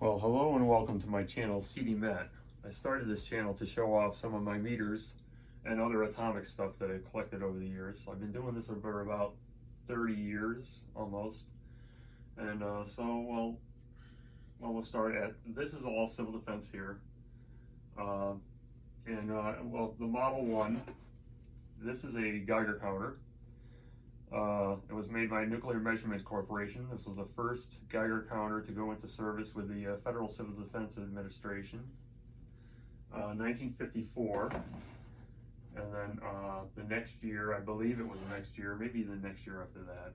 Well, hello and welcome to my channel, CD Met. I started this channel to show off some of my meters and other atomic stuff that I've collected over the years. I've been doing this for about 30 years almost. And we'll start at, this is all civil defense here. The Model 1, this is a Geiger counter. It was made by Nuclear Measurement Corporation. This was the first Geiger counter to go into service with the Federal Civil Defense Administration, 1954. And then the next year, I believe it was the next year, maybe the next year after that,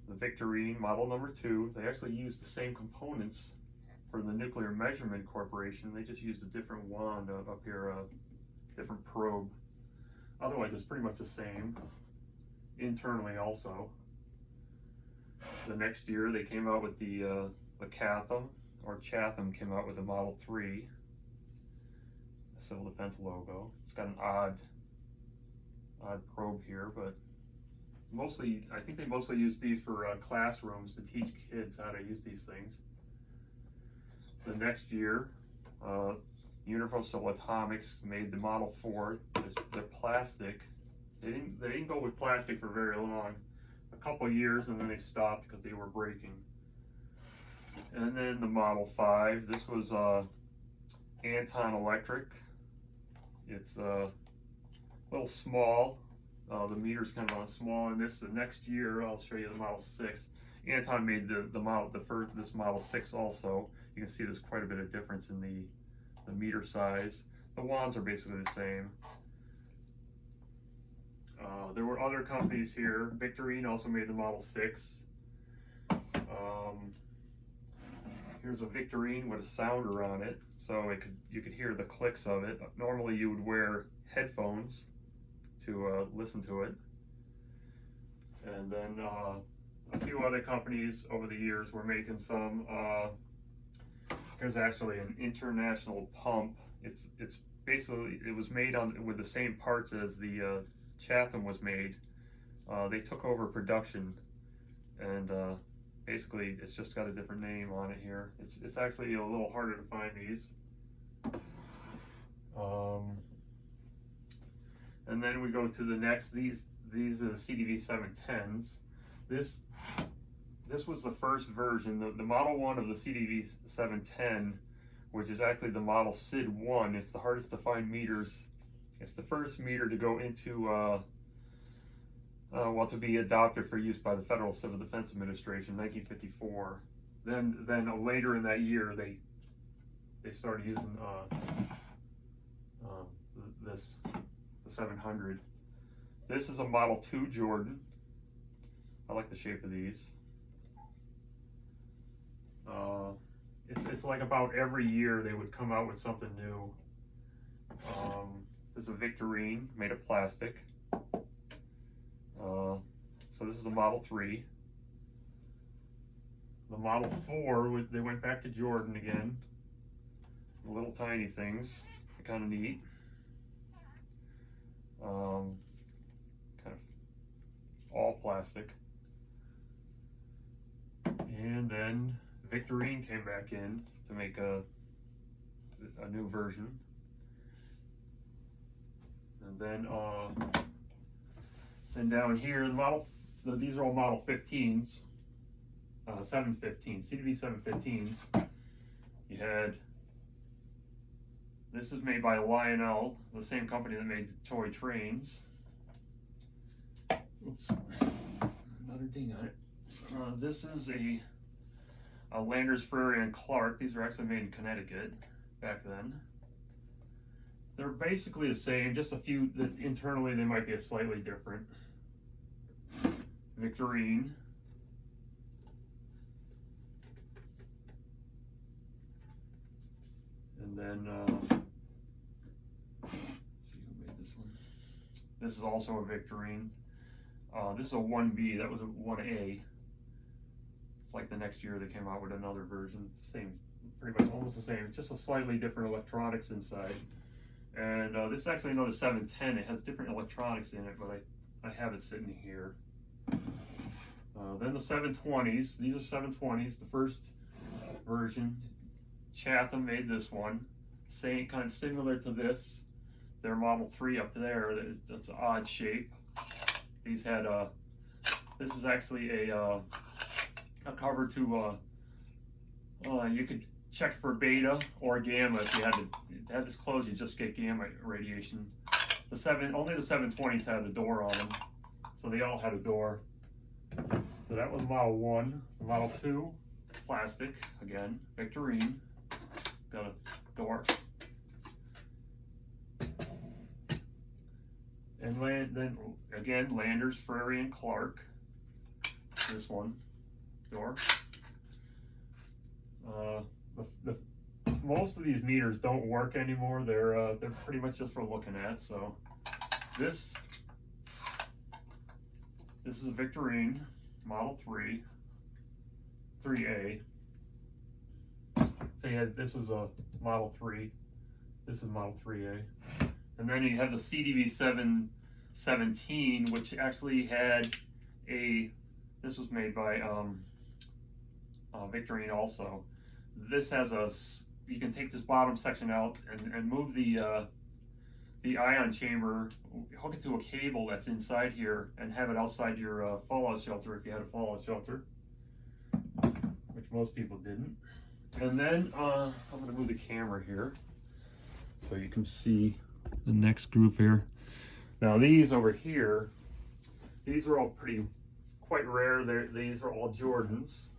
the Victorine Model Number 2. They actually used the same components for the Nuclear Measurement Corporation. They just used a different wand up here, a different probe. Otherwise, it's pretty much the same. Internally also. The next year they came out with the Chatham, or Chatham came out with the Model 3, the Civil Defense logo. It's got an odd probe here, but mostly, I think they mostly use these for classrooms to teach kids how to use these things. The next year, Universal Atomics made the Model 4. They're plastic. They didn't go with plastic for very long, a couple years, and then they stopped because they were breaking. And then the Model 5, this was Anton Electric. It's a little small. The meter's kind of small, and the next year I'll show you the Model 6. Anton made this Model 6 also. You can see there's quite a bit of difference in the meter size. The wands are basically the same. There were other companies here. Victorine also made the Model 6. Here's a Victorine with a sounder on it, so you could hear the clicks of it. Normally you would wear headphones to listen to it. And then a few other companies over the years were making some. There's actually an International pump. It's basically, it was made with the same parts as the Chatham was made. They took over production, and basically it's just got a different name on it here. It's actually a little harder to find these. And then we go to the next. These are the CDV 710s. This was the first version, the Model 1 of the CDV 710, which is actually the Model SID 1. It's the hardest to find meters. It's the first meter to go into, to be adopted for use by the Federal Civil Defense Administration, 1954. Then later in that year, they started using the 700. This is a Model 2 Jordan. I like the shape of these. It's like about every year they would come out with something new. This is a Victorine made of plastic. So this is the Model 3. The Model 4, they went back to Jordan again. The little tiny things, they're kind of neat. Kind of all plastic. And then Victorine came back in to make a new version. And then down here, these are all Model 15s, 715, CDV 715s. You had, this is made by Lionel, the same company that made the toy trains. Oops, another ding on it. This is a Landers, Ferry, and Clark. These are actually made in Connecticut back then. They're basically the same, just a few that internally they might be a slightly different. Victorine. And then, let's see who made this one. This is also a Victorine. This is a 1B, that was a 1A. It's like the next year they came out with another version. Same, pretty much almost the same. It's just a slightly different electronics inside. And this is actually another 710. It has different electronics in it, but I have it sitting here. Then the 720s. These are 720s. The version. Chatham made this one, same kind of similar to this. Their Model 3 up there, that's an odd shape. These had this is actually a cover to you could check for beta or gamma. If you had to have this closed, you just get gamma radiation. Only the 720s had a door on them, so they all had a door. So that was Model 1. Model 2, plastic again, Victorine, got a door. And then again, Landers, Frary, and Clark. This one, door. Most of these meters don't work anymore. They're pretty much just for looking at. So this is a Victorine Model 3, 3A. So yeah, this is a Model 3. This is Model 3A. And then you have the CDV 717, which actually had this was made by Victorine also. This has you can take this bottom section out and move the ion chamber, hook it to a cable that's inside here, and have it outside your fallout shelter if you had a fallout shelter, which most people didn't. And then I'm going to move the camera here so you can see the next group here. Now these over here, these are all quite rare. These are all Jordans.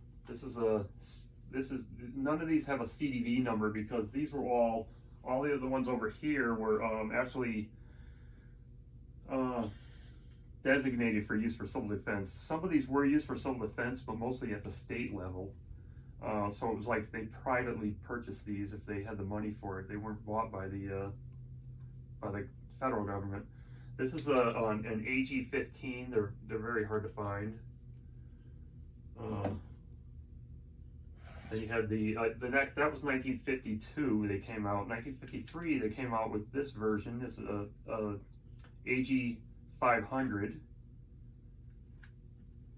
None of these have a CDV number because these were all the other ones over here were actually designated for use for civil defense. Some of these were used for civil defense, but mostly at the state level. So it was like they privately purchased these if they had the money for it. They weren't bought by the federal government. This is an AG-15. They're very hard to find. Then you had the next, that was 1952. They came out. 1953. They came out with this version. This is a AG-500.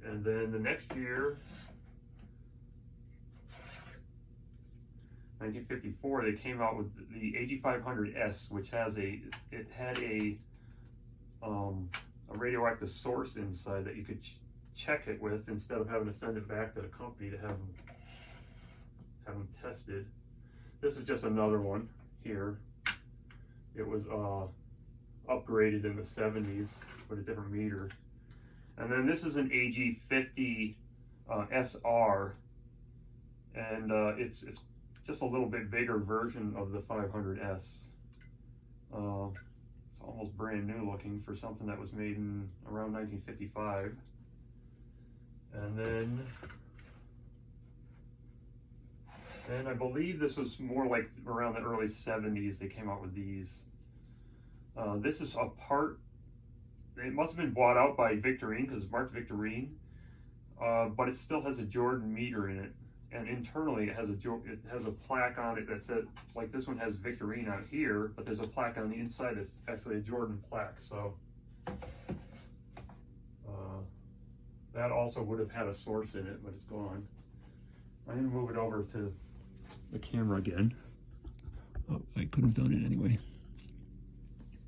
And then the next year, 1954, they came out with the AG-500S, which had a radioactive source inside that you could check it with instead of having to send it back to the company to have them tested. This is just another one here. It was upgraded in the 70s with a different meter. And then this is an AG-50 SR, and it's just a little bit bigger version of the 500S. It's almost brand new looking for something that was made in around 1955. And then I believe this was more like around the early 70s they came out with these. This is a part, it must have been bought out by Victorine because it's marked Victorine, but it still has a Jordan meter in it. And internally it has a plaque on it that said, like this one has Victorine on here, but there's a plaque on the inside that's actually a Jordan plaque. So that also would have had a source in it, but it's gone. I'm going to move it over to the camera again. Oh, I could have done it anyway.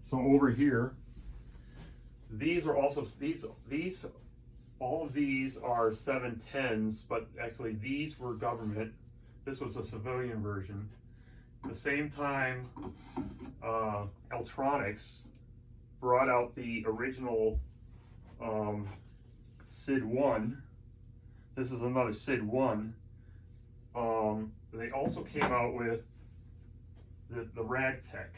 So over here, these are also, all of these are 710s, but actually these were government. This was a civilian version. At the same time, Eltronics brought out the original SID-1. This is another SID-1. They also came out with the Ragtech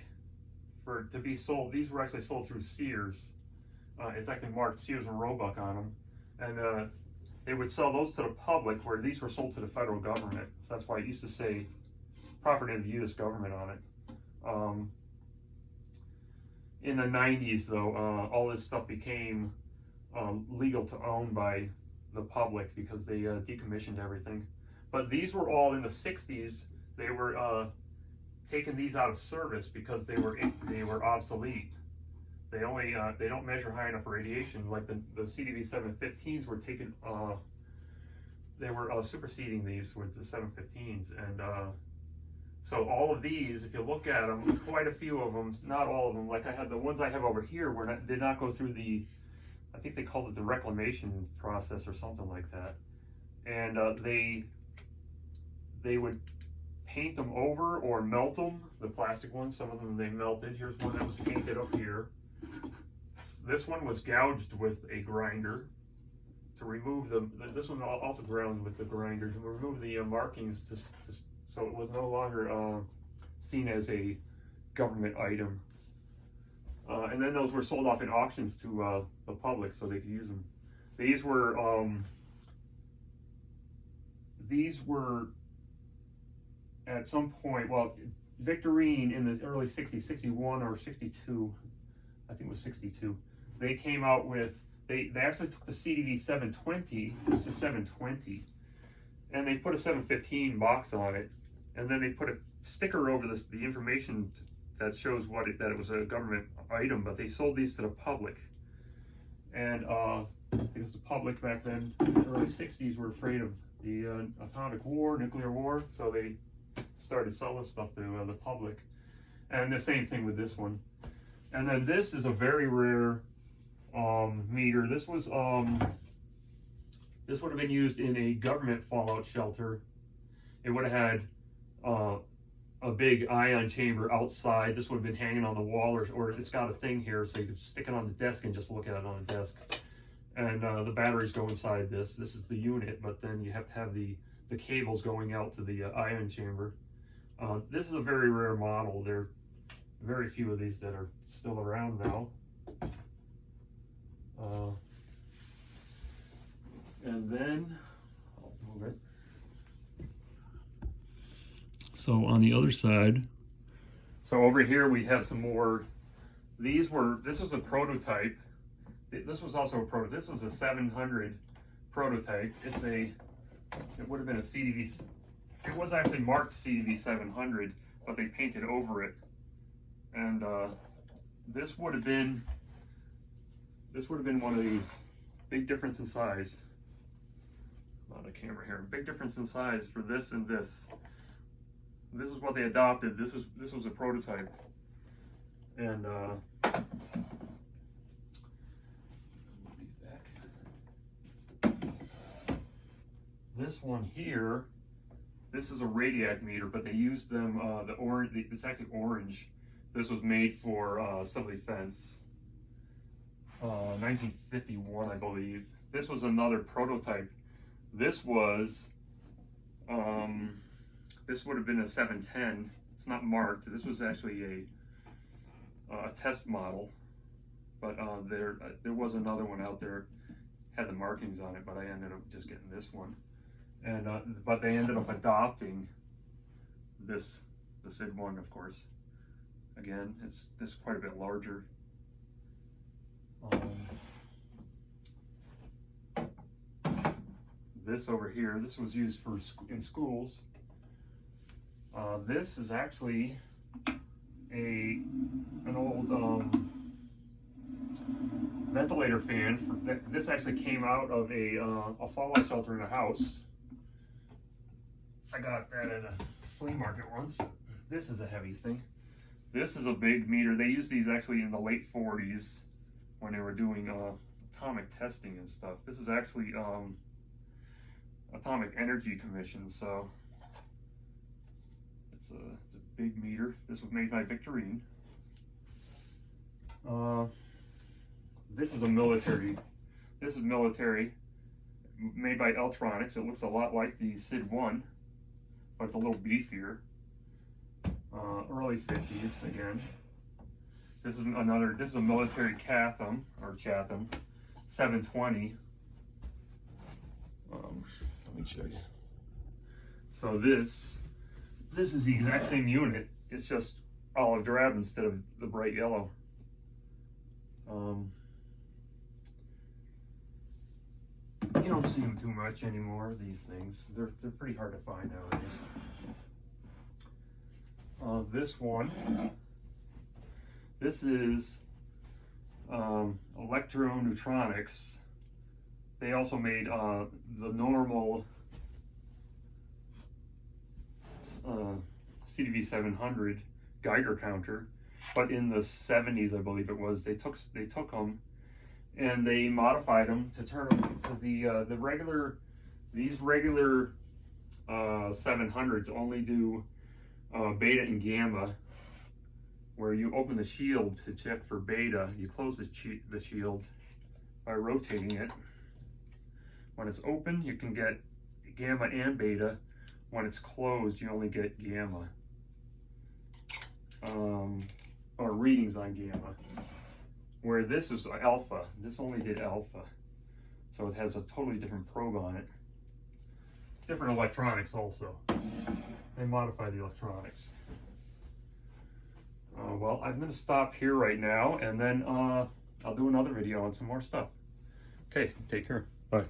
to be sold. These were actually sold through Sears. It's actually marked Sears and Roebuck on them. And they would sell those to the public, where these were sold to the federal government. So that's why it used to say property of the U.S. government on it. In the 90s, though, all this stuff became legal to own by the public because they decommissioned everything. But these were all in the 60s. They were taking these out of service because they were obsolete. They don't measure high enough radiation. Like the CDV 715s were taken they were superseding these with the 715s, and so all of these, if you look at them, quite a few of them, not all of them, like I had the ones I have over here, did not go through the, I think they called it the reclamation process or something like that, and they would paint them over or melt them. The plastic ones, some of them they melted. Here's one that was painted up here. This one was gouged with a grinder to remove them. This one also ground with the grinder to remove the markings, so it was no longer seen as a government item. And then those were sold off in auctions to the public so they could use them. These were at some point, well, Victorine in the early 60s, 61 or 62, I think it was 62, they came out with, they actually took the CDV 720, this is 720, and they put a 715 box on it, and then they put a sticker over the information that shows that it was a government item, but they sold these to the public. And because the public back then, in the early 60s, were afraid of the atomic war, nuclear war, so they started selling stuff to the public. And the same thing with this one. And then this is a very rare meter. This would have been used in a government fallout shelter. It would have had a big ion chamber outside. This would have been hanging on the wall, or it's got a thing here so you could stick it on the desk and just look at it on the desk. And the batteries go inside this. This is the unit, but then you have to have the cables going out to the ion chamber. This is a very rare model. There are very few of these that are still around now. And then, I'll move it. So on the other side, so over here we have some more. This was a prototype. This was also a prototype. This was a 700 prototype. It would have been a CDV. It was actually marked CDV 700, but they painted over it. And this would have been one of these. Big difference in size. On the camera here. Big difference in size for this and this. This is what they adopted. This was a prototype. And this one here, this is a radiac meter, but they used them, the orange, it's actually orange. This was made for civil defense, 1951, I believe. This was another prototype. This was, this would have been a 710. It's not marked. This was actually a test model, but there was another one out there, had the markings on it, but I ended up just getting this one. And but they ended up adopting the SID one, of course. Again, this is quite a bit larger. This over here, this was used in schools. This is actually an old ventilator fan. This actually came out of a fallout shelter in a house. I got that at a flea market once. This is a heavy thing. This is a big meter. They used these actually in the late 40s when they were doing atomic testing and stuff. This is actually Atomic Energy Commission, so it's a big meter. This was made by Victorine. This is military, made by Eltronics. It looks a lot like the SID-1, but it's a little beefier. Early 50s again. This is a military Chatham, 720. Let me show you. So this is the exact same unit. It's just olive drab instead of the bright yellow. You don't see them too much anymore, these things. They're pretty hard to find nowadays. This one, this is Electroneutronics. They also made the normal CDV 700 Geiger counter, but in the 70s, I believe it was, they took them and they modified them to turn them, because these regular 700s only do beta and gamma, where you open the shield to check for beta. You close the shield by rotating it. When it's open, you can get gamma and beta. When it's closed, you only get gamma, or readings on gamma. Where this is alpha, this only did alpha. So it has a totally different probe on it. Different electronics also. They modify the electronics. Well, I'm going to stop here right now, and then I'll do another video on some more stuff. Okay, take care. Bye.